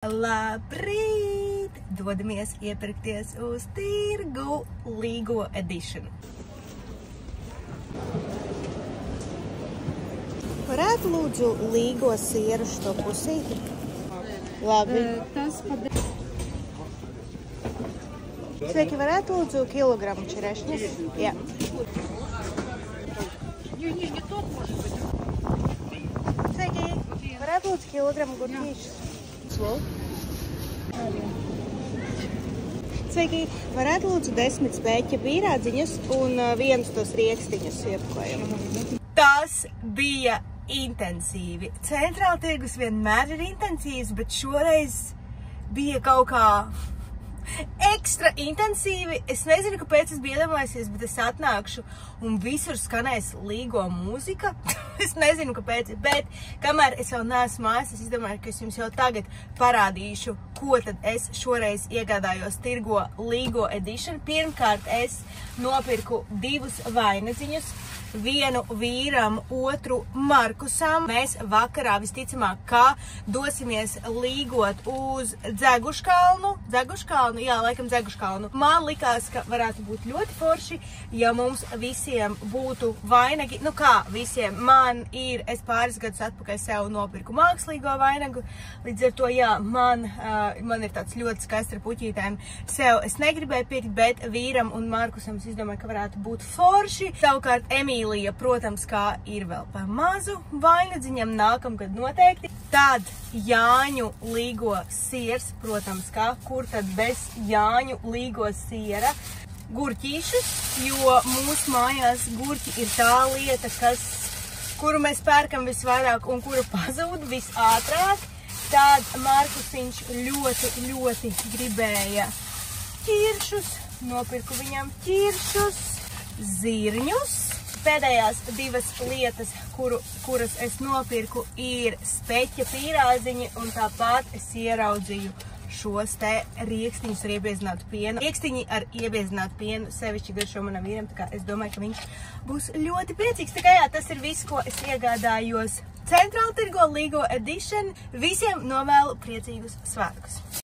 Labrīt! Dodamies iepirkties uz tirgu Līgo edition. Varētu lūdzu Līgo sieru šo pusīti? Labi. Sveiki, varētu lūdzu kilogramu čerešņas? Jā. Sveiki, varētu lūdzu kilogramu gurķīšus? Sveiki, varētu lūdzu 10 spēķa pīrādziņus un 1 tos riekstiņus iepakojumu. Tas bija intensīvi. Centrāla tirgus vienmēr ir intensīvs, bet šoreiz bija kaut kā ekstra intensīvi. Es nezinu, kāpēc es biju iedomājusies, bet es atnākšu un visur skanēs Līgo mūzika. Es nezinu, kāpēc, bet kamēr es vēl neesmu mājās, es izdomāju, ka es jums jau tagad parādīšu, ko tad es šoreiz iegādājos tirgo Līgo edition. Pirmkārt, es nopirku 2 vainadziņus. Vienu vīram, otru Markusam. Mēs vakarā visticamāk, kā dosimies līgot uz Dzeguškalnu. Dzeguškalnu? Jā, laikam Dzeguškalnu. Man likās, ka varētu būt ļoti forši, ja mums visiem būtu vainagi. Nu kā visiem? Es pāris gadus atpakaļ sev nopirku mākslīgo vainagu. Līdz ar to, jā, man ir tāds ļoti skaists ar puķītēm. Sev es negribēju pirkt, bet vīram un Markusam es izdomāju, ka varētu būt forši. Savukārt Emīlija, protams, kā ir vēl par mazu vainadziņam, nākamgad noteikti. Tad Jāņu Līgo siers, protams, kā, kur tad bez Jāņu Līgo siera. Gurķīšus, jo mūsu mājās gurķi ir tā lieta, kuru mēs pērkam visvairāk un kuru pazūd visātrāk. Tad Markusiņš ļoti gribēja ķiršus, nopirku viņam ķiršus, zirņus. Pēdējās 2 lietas, kuras es nopirku, ir speķa pīrādziņi, un tāpat es ieraudzīju šos te riekstiņus ar iebiezinātu pienu. Riekstiņi ar iebiezinātu pienu sevišķi garšo manam vīram, tā kā es domāju, ka viņš būs ļoti priecīgs. Tā kā jā, tas ir viss, ko es iegādājos Centrāla tirgo Līgo edition. Visiem novēlu priecīgus svētkus!